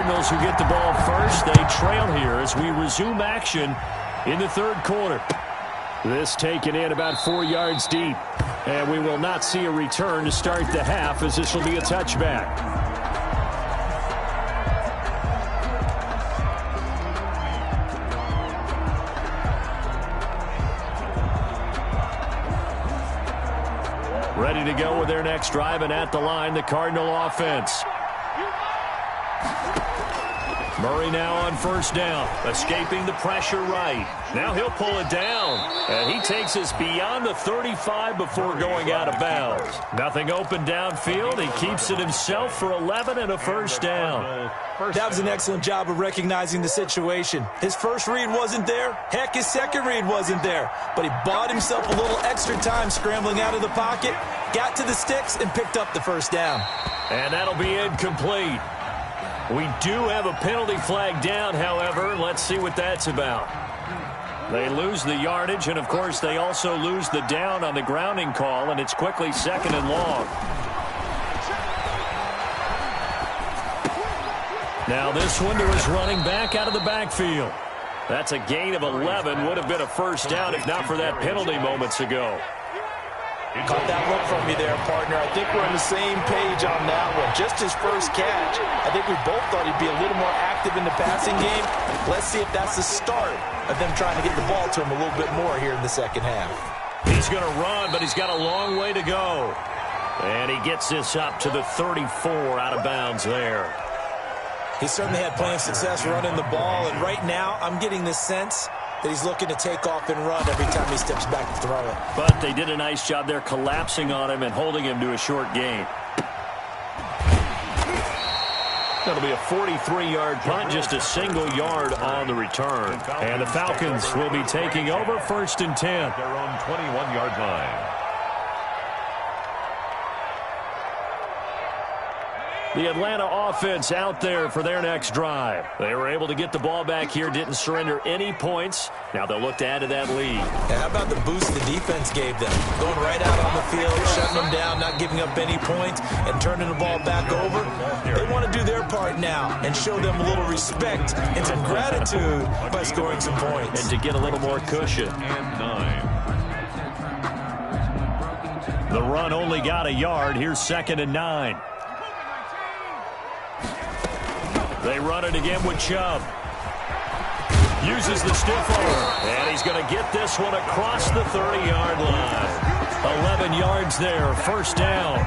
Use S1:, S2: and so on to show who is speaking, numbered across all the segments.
S1: Cardinals who get the ball first. They trail here as we resume action in the third quarter. This taken in about 4 yards deep. And we will not see a return to start the half, as this will be a touchback. Ready to go with their next drive, and at the line, the Cardinal offense. Murray now on first down, escaping the pressure right. Now he'll pull it down, and he takes us beyond the 35 before going out of bounds. Nothing open downfield. He keeps it himself for 11 and a first down.
S2: That was an excellent job of recognizing the situation. His first read wasn't there. Heck, his second read wasn't there. But he bought himself a little extra time scrambling out of the pocket, got to the sticks, and picked up the first down.
S1: And that'll be incomplete. We do have a penalty flag down, however. Let's see what that's about. They lose the yardage, and, of course, they also lose the down on the grounding call, and it's quickly second and long. Now this one to his running back out of the backfield. That's a gain of 11. Would have been a first down if not for that penalty moments ago.
S2: Caught that look from you there, partner. I think we're on the same page on that one. Just his first catch. I think we both thought he'd be a little more active in the passing game. Let's see if that's the start of them trying to get the ball to him a little bit more here in the second half.
S1: He's going to run, but he's got a long way to go. And he gets this up to the 34 out of bounds there.
S2: He certainly had plenty of success running the ball, and right now I'm getting the sense that he's looking to take off and run every time he steps back to throw it.
S1: But they did a nice job there collapsing on him and holding him to a short gain. That'll be a 43-yard punt, just a single yard on the return. And the Falcons will be taking over first and 10.
S3: Their own 21-yard line.
S1: The Atlanta offense out there for their next drive. They were able to get the ball back here, didn't surrender any points. Now they'll look to add to that lead.
S2: And how about the boost the defense gave them? Going right out on the field, shutting them down, not giving up any points, and turning the ball back over. They want to do their part now and show them a little respect and some gratitude by scoring some points.
S1: And to get a little more cushion.
S3: And 9.
S1: The run only got a yard. Here's second and 9. They run it again with Chubb. Uses the stiff arm. And he's going to get this one across the 30-yard line. 11 yards there, first down.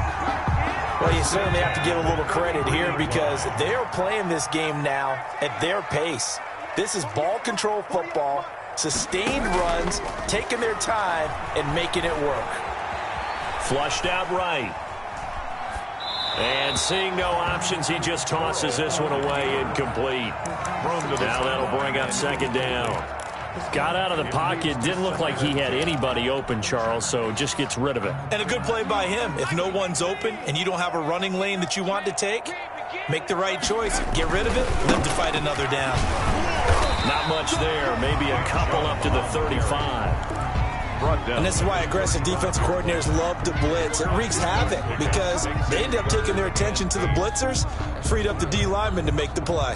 S2: Well, you certainly have to give a little credit here because they are playing this game now at their pace. This is ball control football, sustained runs, taking their time, and making it work.
S1: Flushed out right. And seeing no options, he just tosses this one away, incomplete. Now that'll bring up second down. Got out of the pocket, didn't look like he had anybody open, Charles, so just gets rid of it.
S2: And a good play by him. If no one's open and you don't have a running lane that you want to take, make the right choice. Get rid of it, live to fight another down.
S1: Not much there, maybe a couple up to the 35.
S2: And this is why aggressive defense coordinators love to blitz. It wreaks havoc because they end up taking their attention to the blitzers, freed up the D lineman to make the play.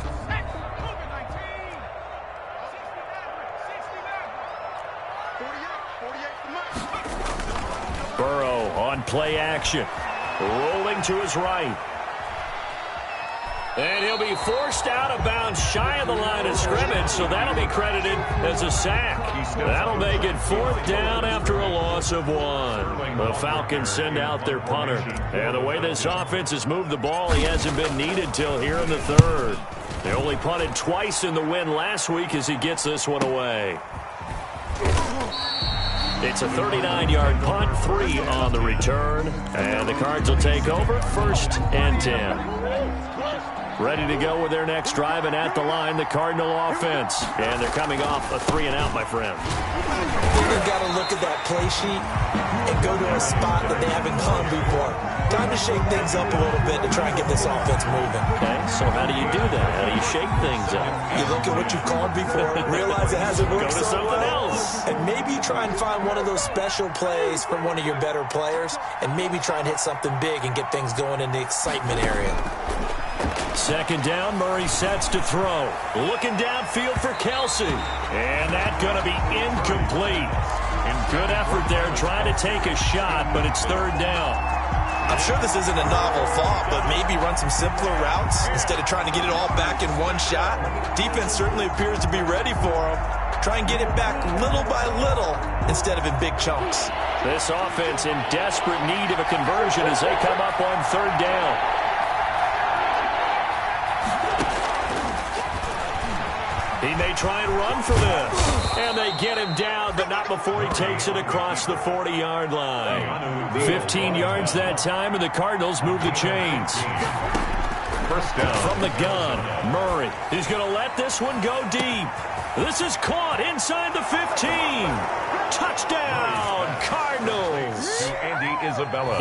S1: Burrow on play action, rolling to his right. And he'll be forced out of bounds shy of the line of scrimmage, so that'll be credited as a sack. That'll make it fourth down after a loss of 1. The Falcons send out their punter. And the way this offense has moved the ball, he hasn't been needed till here in the third. They only punted twice in the win last week as he gets this one away. It's a 39-yard punt, 3 on the return. And the Cards will take over first and 10. Ready to go with their next drive, and at the line, the Cardinal offense. And they're coming off a 3-and-out, my friend.
S2: They've got to look at that play sheet and go to a spot that they haven't gone before. Time to shake things up a little bit to try and get this offense moving.
S1: Okay, so how do you do that? How do you shake things up?
S2: You look at what you called before, realize it hasn't worked
S1: Go to
S2: so
S1: someone
S2: well,
S1: else.
S2: and maybe try and find one of those special plays from one of your better players, and maybe try and hit something big and get things going in the excitement area.
S1: Second down, Murray sets to throw. Looking downfield for Kelsey. And that's going to be incomplete. And good effort there trying to take a shot, but it's third down.
S2: I'm sure this isn't a novel thought, but maybe run some simpler routes instead of trying to get it all back in one shot. Defense certainly appears to be ready for him. Try and get it back little by little instead of in big chunks.
S1: This offense in desperate need of a conversion as they come up on third down. He may try and run for this. And they get him down, but not before he takes it across the 40-yard line. 15 yards that time, and the Cardinals move the chains.
S3: First down.
S1: From the gun, Murray. He's going to let this one go deep. This is caught inside the 15. Touchdown, Cardinals. Andy Isabella,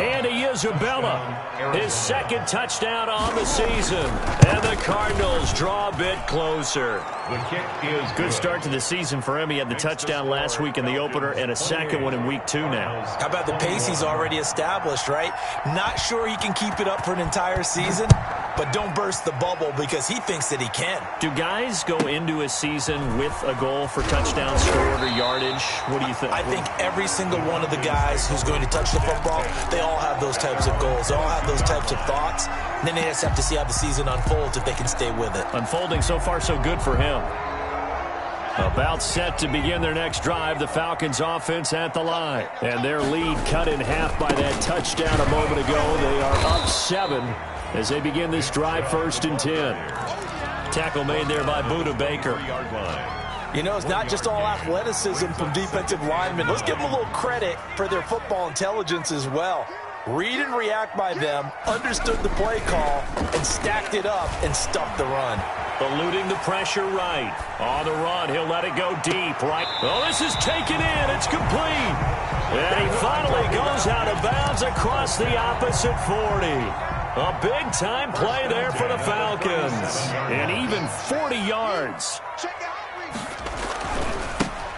S1: his second touchdown on the season. And the Cardinals draw a bit closer.
S3: The kick is
S1: good start to the season for him. He had the touchdown last week in the opener and a second one in week 2 now.
S2: How about the pace he's already established, right? Not sure he can keep it up for an entire season, but don't burst the bubble because he thinks that he can.
S1: Do guys go into a season with a goal for touchdown scored or yardage? What do you think?
S2: I think every single one of the guys who's going to touch the football, they all have those types of goals. They all have those types of thoughts. And then they just have to see how the season unfolds if they can stay with it.
S1: Unfolding so far so good for him. About set to begin their next drive, the Falcons offense at the line. And their lead cut in half by that touchdown a moment ago. They are up 7 as they begin this drive, 1st and 10. Tackle made there by Buda Baker.
S2: You know, it's not just all athleticism from defensive linemen. Let's give them a little credit for their football intelligence as well. Read and react by them, understood the play call, and stacked it up and stuffed the run.
S1: Eluding the pressure right. On the run, he'll let it go deep. Right. Oh, this is taken in. It's complete. And he finally goes out of bounds across the opposite 40. A big-time play there for the Falcons. And even 40 yards.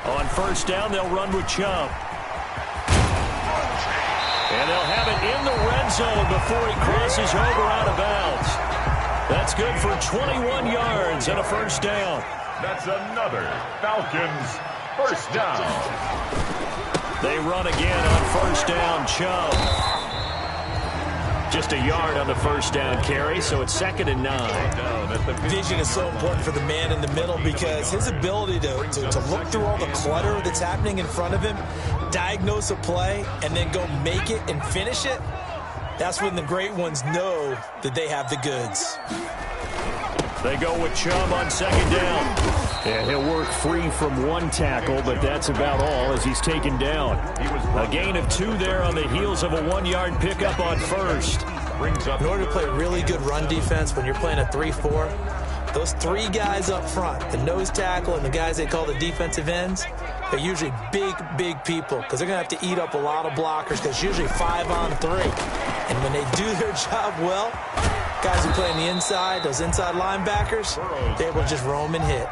S1: On first down, they'll run with Chubb. And they'll have it in the red zone before he crosses over out of bounds. That's good for 21 yards and a first down.
S3: That's another Falcons first down.
S1: They run again on first down, Chubb. Just a yard on the first down carry, so it's 2nd and 9.
S2: Vision is so important for the man in the middle because his ability to look through all the clutter that's happening in front of him, diagnose a play, and then go make it and finish it, that's when the great ones know that they have the goods.
S1: They go with Chubb on 2nd down. And he'll work free from one tackle, but that's about all as he's taken down. A gain of 2 there on the heels of a 1-yard pickup on first.
S2: In order to play really good run defense when you're playing a 3-4, those 3 guys up front, the nose tackle and the guys they call the defensive ends, they're usually big people because they're going to have to eat up a lot of blockers because it's usually 5 on 3. And when they do their job well, guys who play on the inside, those inside linebackers, they're able to just roam and hit.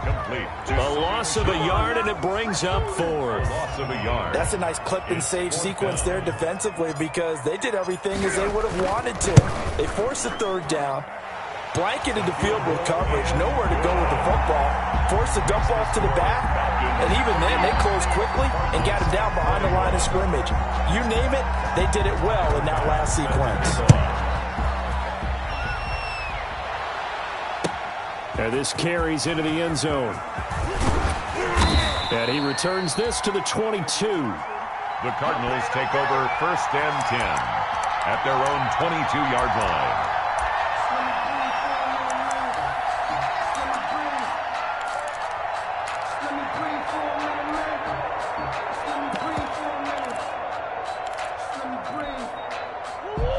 S1: A loss of a yard, and it brings up 4.
S2: That's a nice clip and save sequence there defensively because they did everything as they would have wanted to. They forced the 3rd down, blanketed the field with coverage, nowhere to go with the football, forced the dump off to the back, and even then they closed quickly and got him down behind the line of scrimmage. You name it, they did it well in that last sequence.
S1: And this carries into the end zone. And he returns this to the 22.
S3: The Cardinals take over 1st and 10 at their own 22-yard line.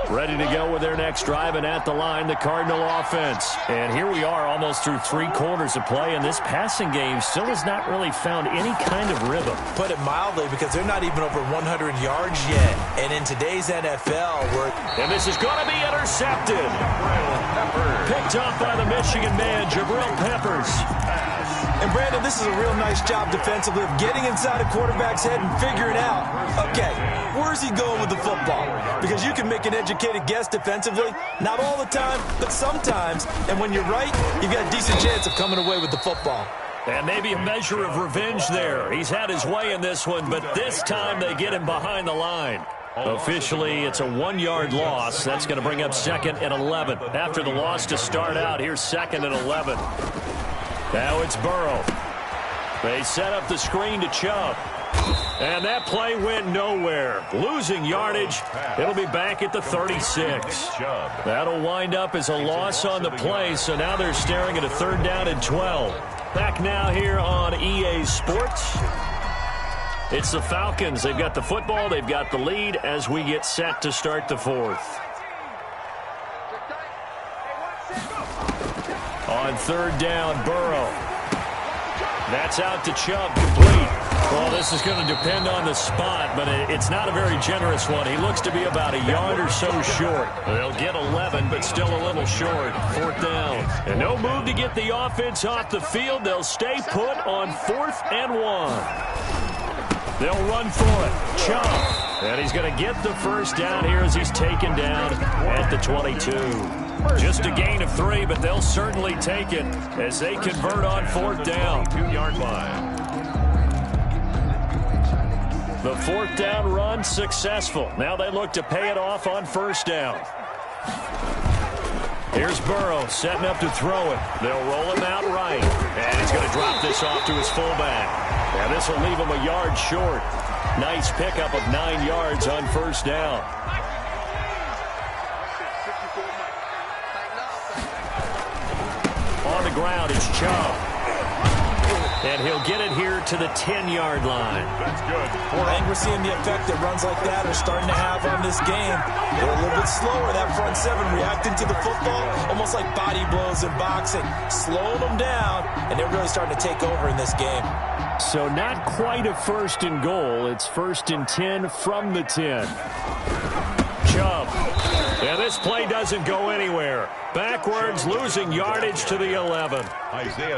S1: Ready to go with their next drive, and at the line, the Cardinal offense. And here we are almost through 3 quarters of play, and this passing game still has not really found any kind of rhythm.
S2: Put it mildly, because they're not even over 100 yards yet. And in today's NFL,
S1: and this is going to be intercepted. Picked up by the Michigan man, Jabril Peppers.
S2: And And, Brandon, this is a real nice job defensively of getting inside a quarterback's head and figuring out, okay, where's he going with the football? Because you can make an educated guess defensively, not all the time, but sometimes. And when you're right, you've got a decent chance of coming away with the football.
S1: And maybe a measure of revenge there. He's had his way in this one, but this time they get him behind the line. Officially, it's a 1-yard loss. That's going to bring up 2nd and 11. After the loss to start out, here's 2nd and 11. Now it's Burrow. They set up the screen to Chubb. And that play went nowhere. Losing yardage. It'll be back at the 36. That'll wind up as a loss on the play, so now they're staring at a 3rd down and 12. Back now here on EA Sports. It's the Falcons. They've got the football. They've got the lead as we get set to start the 4th. On 3rd down, Burrow. That's out to Chubb, complete. Well, this is going to depend on the spot, but it's not a very generous one. He looks to be about a yard or so short. They'll get 11, but still a little short. 4th down. And no move to get the offense off the field. They'll stay put on 4th and 1. They'll run for it. Chubb. And he's going to get the first down here as he's taken down at the 22. Just a gain of 3, but they'll certainly take it as they convert on 4th down. 2-yard line. The 4th down run successful. Now they look to pay it off on 1st down. Here's Burrow setting up to throw it. They'll roll him out right. And he's going to drop this off to his fullback. And this will leave him a yard short. Nice pickup of 9 yards on 1st down. On the ground, it's Chubb. And he'll get it here to the 10-yard line.
S2: That's good. I think we're seeing the effect that runs like that are starting to have on this game. They're a little bit slower, that front 7, reacting to the football, almost like body blows in boxing, slowing them down, and they're really starting to take over in this game.
S1: So not quite a 1st and goal. It's 1st and 10 from the 10. Chubb. And this play doesn't go anywhere. Backwards, losing yardage to the 11.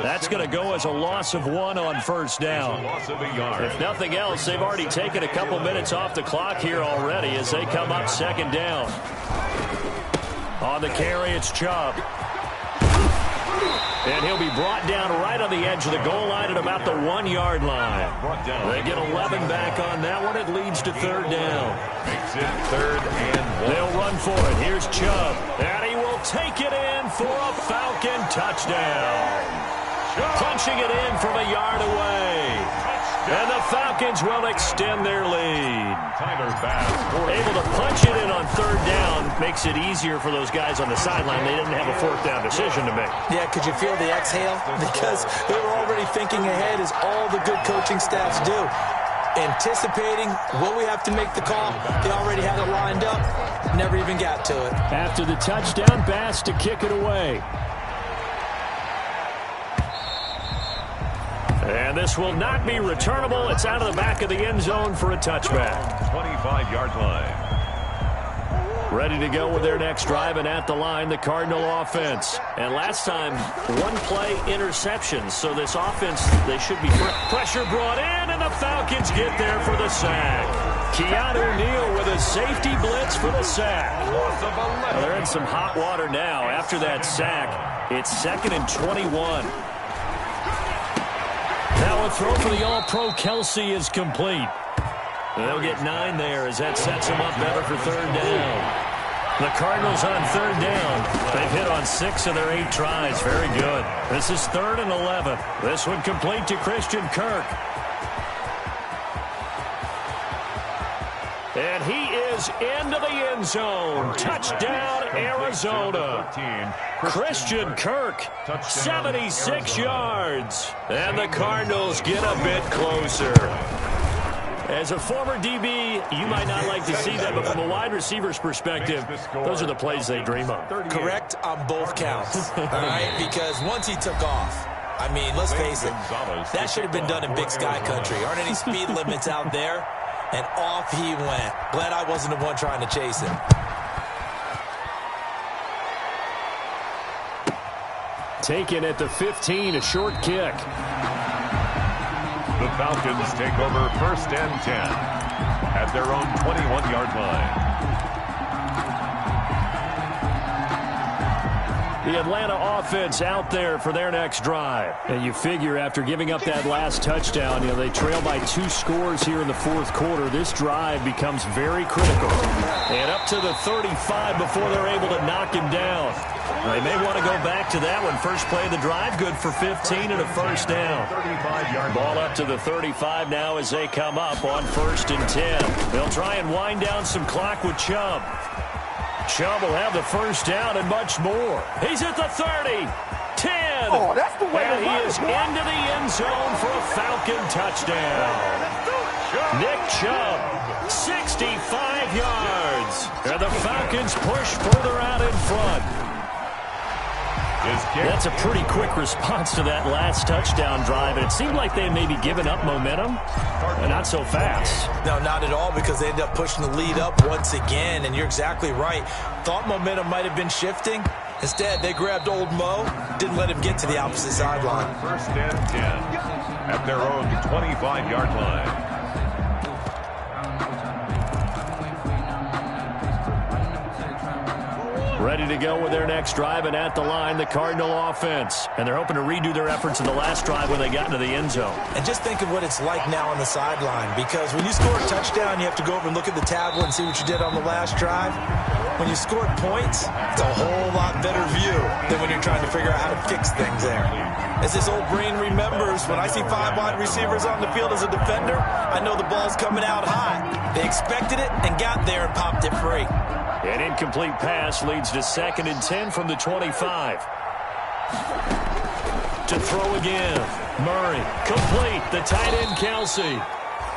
S1: That's going to go as a loss of 1 on 1st down. If nothing else, they've already taken a couple minutes off the clock here already as they come up 2nd down. On the carry, it's Chubb. And he'll be brought down right on the edge of the goal line at about the 1-yard line. They get 11 back on that one. It leads to 3rd down.
S3: Makes it 3rd and 1.
S1: They'll run for it. Here's Chubb. And he will take it in for a Falcon touchdown. Punching it in from a yard away. And the Falcons will extend their lead. Able to punch it in on 3rd down makes it easier for those guys on the sideline. They didn't have a 4th down decision to make.
S2: Yeah, could you feel the exhale? Because they were already thinking ahead, as all the good coaching staffs do. Anticipating, will we have to make the call? They already had it lined up. Never even got to it.
S1: After the touchdown, Bass to kick it away. And this will not be returnable. It's out of the back of the end zone for a touchback.
S3: 25-yard line.
S1: Ready to go with their next drive, and at the line, the Cardinal offense. And last time, 1-play interception. So this offense, they should be pressure brought in, and the Falcons get there for the sack. Keanu Neal with a safety blitz for the sack. Well, they're in some hot water now. After that sack, it's 2nd and 21. Now a throw for the All-Pro Kelsey is complete. They'll get 9 there as that sets them up better for 3rd down. The Cardinals on 3rd down. They've hit on 6 of their 8 tries. Very good. This is 3rd and 11. This one complete to Christian Kirk. And he is into the end zone. Touchdown, Arizona. Christian Kirk, 76 yards. And the Cardinals get a bit closer. As a former DB, you might not like to see that, but from a wide receiver's perspective, those are the plays they dream of.
S2: Correct on both counts, all right? Because once he took off, I mean, let's face it, that should have been done in Big Sky country. Aren't any speed limits out there? And off he went. Glad I wasn't the one trying to chase him.
S1: Taken at the 15, a short kick.
S3: The Falcons take over 1st and 10 at their own 21-yard line.
S1: The Atlanta offense out there for their next drive. And you figure after giving up that last touchdown, they trail by 2 scores here in the 4th quarter. This drive becomes very critical. And up to the 35 before they're able to knock him down. They may want to go back to that one. First play of the drive, good for 15 and a first down. Ball up to the 35 now as they come up on 1st and 10. They'll try and wind down some clock with Chubb. Chubb will have the first down and much more. He's at the 30, 10,
S4: oh, that's the way
S1: and he is into the end zone for a Falcon touchdown. Nick Chubb, 65 yards. And the Falcons push further out in front. That's a pretty quick response to that last touchdown drive. And it seemed like they may be giving up momentum, but not so fast.
S2: No, not at all, because they ended up pushing the lead up once again. And you're exactly right. Thought momentum might have been shifting. Instead, they grabbed old Mo, didn't let him get to the opposite sideline.
S3: 1st and 10 at their own 25-yard line.
S1: Ready to go with their next drive, and at the line, the Cardinal offense. And they're hoping to redo their efforts in the last drive when they got into the end zone.
S2: And just think of what it's like now on the sideline, because when you score a touchdown, you have to go over and look at the tablet and see what you did on the last drive. When you scored points, it's a whole lot better view than when you're trying to figure out how to fix things there. As this old brain remembers, when I see 5 wide receivers on the field as a defender, I know the ball's coming out high. They expected it and got there and popped it free.
S1: An incomplete pass leads to 2nd and 10 from the 25. To throw again. Murray, complete. The tight end, Kelsey.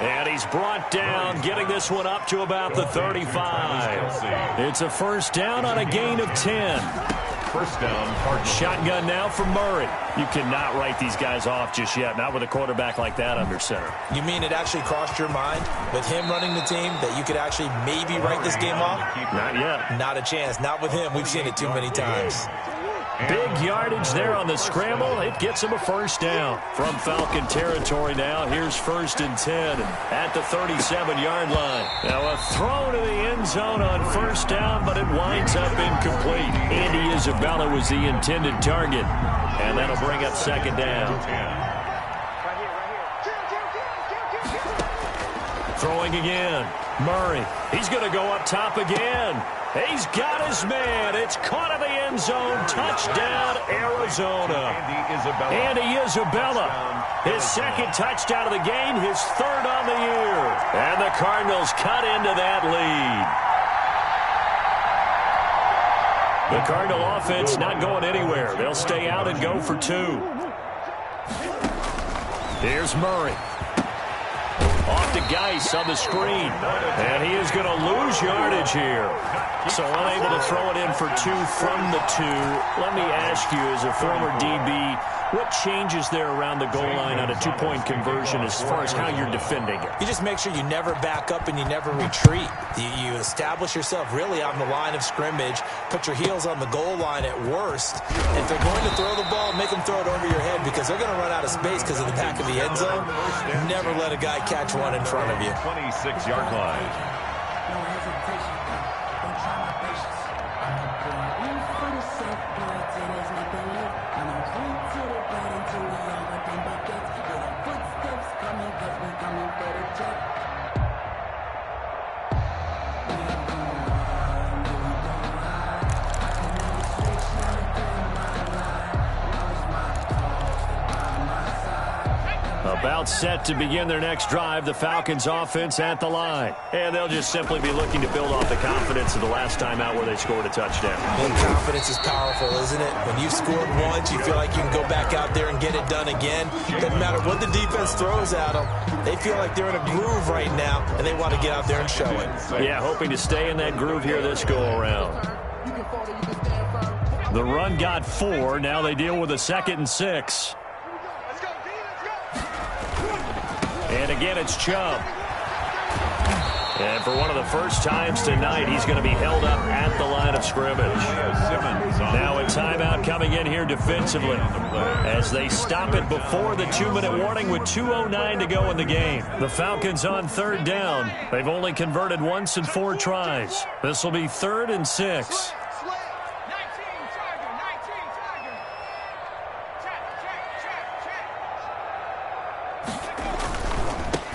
S1: And he's brought down, getting this one up to about the 35. It's a first down on a gain of 10.
S3: First down, Cardinals.
S1: Shotgun now for Murray. You cannot write these guys off just yet, not with a quarterback like that under center.
S2: You mean it actually crossed your mind with him running the team that you could actually maybe write this game off?
S1: Not yet.
S2: Not a chance. Not with him. We've seen it too many times.
S1: Big yardage there on the scramble. It gets him a first down. From Falcon territory now, here's 1st and 10 at the 37-yard line. Now a throw to the end zone on first down, but it winds up incomplete. Andy Isabella was the intended target, and that'll bring up 2nd down. Throwing again. Murray. He's going to go up top again. He's got his man. It's caught in the end zone. Touchdown, Arizona. Andy Isabella. His 2nd touchdown of the game, his 3rd on the year. And the Cardinals cut into that lead. The Cardinal offense not going anywhere. They'll stay out and go for 2. Here's Murray. Off to Geis on the screen. And he is going to lose yardage here. So unable to throw it in for 2 from the 2. Let me ask you, as a former DB, what changes there around the goal line on a 2-point conversion as far as how you're defending it?
S2: You just make sure you never back up and you never retreat. You establish yourself really on the line of scrimmage, put your heels on the goal line at worst. And if they're going to throw the ball, make them throw it over your head, because they're going to run out of space because of the back of the end zone. Never let a guy catch one in front of you.
S3: 26-yard line.
S1: About set to begin their next drive, the Falcons offense at the line. And they'll just simply be looking to build off the confidence of the last time out where they scored a touchdown.
S2: And confidence is powerful, isn't it? When you've scored once, you feel like you can go back out there and get it done again. Doesn't matter what the defense throws at them. They feel like they're in a groove right now, and they want to get out there and show it.
S1: Yeah, hoping to stay in that groove here this go-around. The run got 4. Now they deal with a 2nd and 6. And again, it's Chubb. And for one of the first times tonight, he's going to be held up at the line of scrimmage. Now a timeout coming in here defensively as they stop it before the 2-minute warning with 2:09 to go in the game. The Falcons on third down. They've only converted once in 4 tries. This will be 3rd and 6.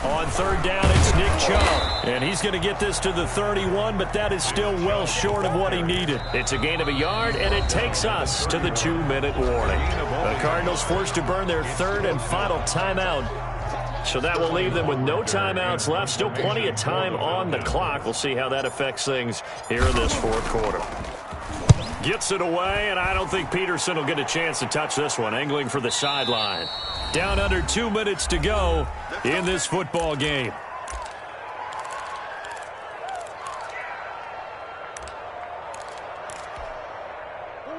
S1: On third down, it's Nick Chubb. And he's going to get this to the 31, but that is still well short of what he needed. It's a gain of a yard, and it takes us to the 2-minute warning. The Cardinals forced to burn their 3rd and final timeout. So that will leave them with no timeouts left. Still plenty of time on the clock. We'll see how that affects things here in this 4th quarter. Gets it away, and I don't think Peterson will get a chance to touch this one. Angling for the sideline. Down under 2 minutes to go in this football game.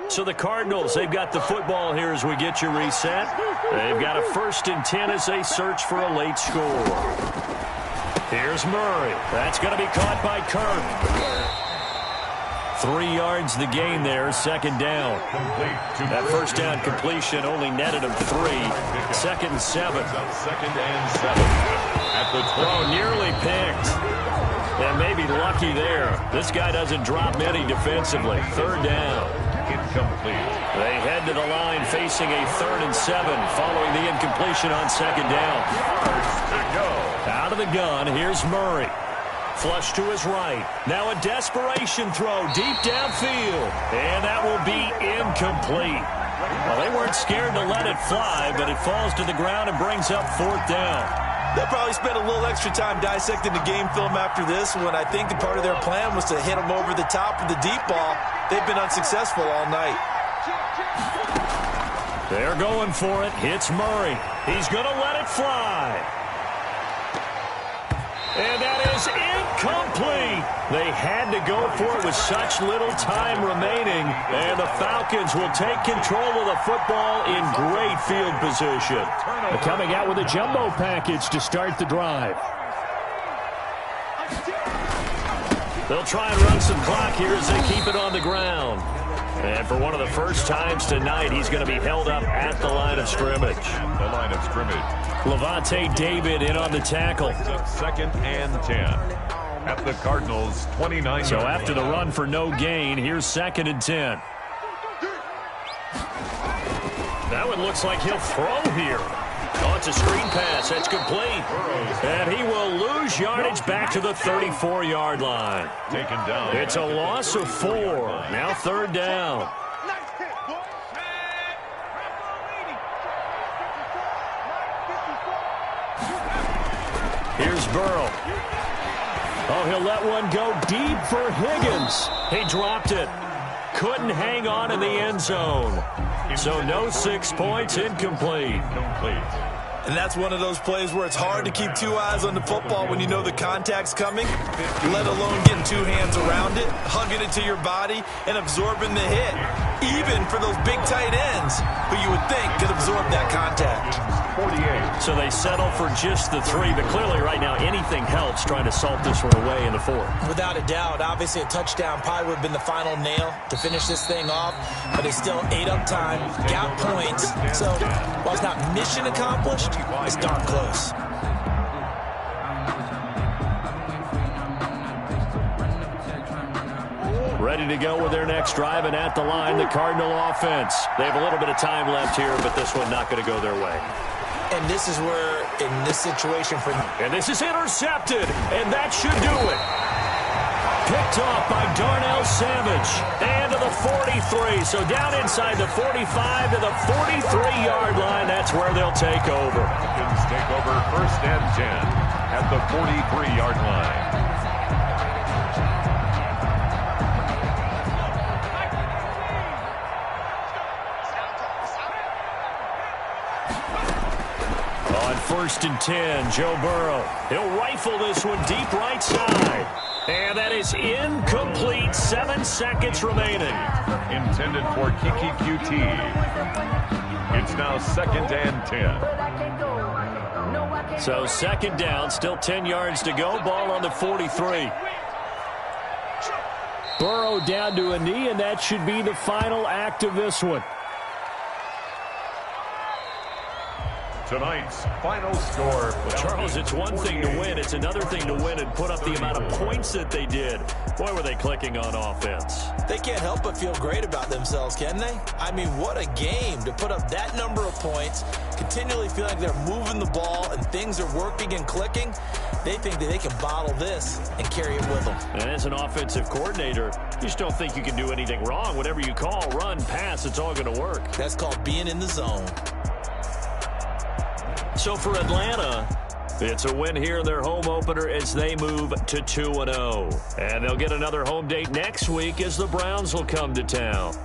S1: So the Cardinals, they've got the football here as we get you reset. They've got a 1st and 10 as they search for a late score. Here's Murray. That's going to be caught by Kirk. 3 yards the gain there, 2nd down. That 1st down completion only netted him 3. 2nd and 7.
S3: 2nd and 7. At the 20.
S1: Oh, nearly picked. And maybe lucky there. This guy doesn't drop many defensively. 3rd down.
S3: Incomplete.
S1: They head to the line facing a 3rd and 7 following the incompletion on 2nd down. Out of the gun, here's Murray. Flush to his right. Now a desperation throw deep downfield. And that will be incomplete. Well, they weren't scared to let it fly, but it falls to the ground and brings up 4th down.
S2: They'll probably spend a little extra time dissecting the game film after this one. I think the part of their plan was to hit them over the top with the deep ball. They've been unsuccessful all night.
S1: They're going for it. Hits Murray. He's going to let it fly. And that is incomplete. They had to go for it with such little time remaining. And the Falcons will take control of the football in great field position. Coming out with a jumbo package to start the drive. They'll try and run some clock here as they keep it on the ground. And for one of the first times tonight, he's going to be held up at the line of scrimmage.
S3: The line of scrimmage.
S1: Levante David in on the tackle.
S3: 2nd and 10. At the Cardinals' 29.
S1: So after the run for no gain, here's 2nd and 10. That one looks like he'll throw here. Oh, it's a screen pass. That's complete. And he will lose yardage back to the 34-yard line.
S3: Taken down.
S1: It's a loss of 4. Now 3rd down. Here's Burrow. Oh, he'll let one go deep for Higgins. He dropped it. Couldn't hang on in the end zone. So no 6 points, incomplete.
S2: And that's one of those plays where it's hard to keep 2 eyes on the football when you know the contact's coming, let alone getting 2 hands around it, hugging it to your body, and absorbing the hit. Even for those big tight ends, who you would think could absorb that contact.
S3: 48.
S1: So they settle for just the 3, but clearly right now anything helps trying to salt this one away in the 4th.
S2: Without a doubt, obviously a touchdown probably would have been the final nail to finish this thing off, but it's still ate up time, got points, so while it's not mission accomplished, it's darn close.
S1: Ready to go with their next drive, and at the line, the Cardinal offense. They have a little bit of time left here, but this one not going to go their way.
S2: And this is where, in this situation for...
S1: And this is intercepted, and that should do it. Picked off by Darnell Savage. And to the 43, so down inside the 45 to the 43-yard line. That's where they'll take over.
S3: Falcons take over 1st and 10 at the 43-yard line.
S1: On 1st and 10, Joe Burrow. He'll rifle this one deep right side. And that is incomplete. 7 seconds remaining.
S3: Intended for Kiki QT. It's now 2nd and 10.
S1: So second down, still 10 yards to go. Ball on the 43. Burrow down to a knee, and that should be the final act of this one.
S3: Tonight's final score.
S1: Well, Charles, it's one thing to win. It's another thing to win and put up the amount of points that they did. Boy, were they clicking on offense.
S2: They can't help but feel great about themselves, can they? I mean, what a game to put up that number of points, continually feel like they're moving the ball and things are working and clicking. They think that they can bottle this and carry it with them.
S1: And as an offensive coordinator, you just don't think you can do anything wrong. Whatever you call, run, pass, it's all going to work.
S2: That's called being in the zone.
S1: So for Atlanta, it's a win here in their home opener as they move to 2-0. And they'll get another home date next week as the Browns will come to town.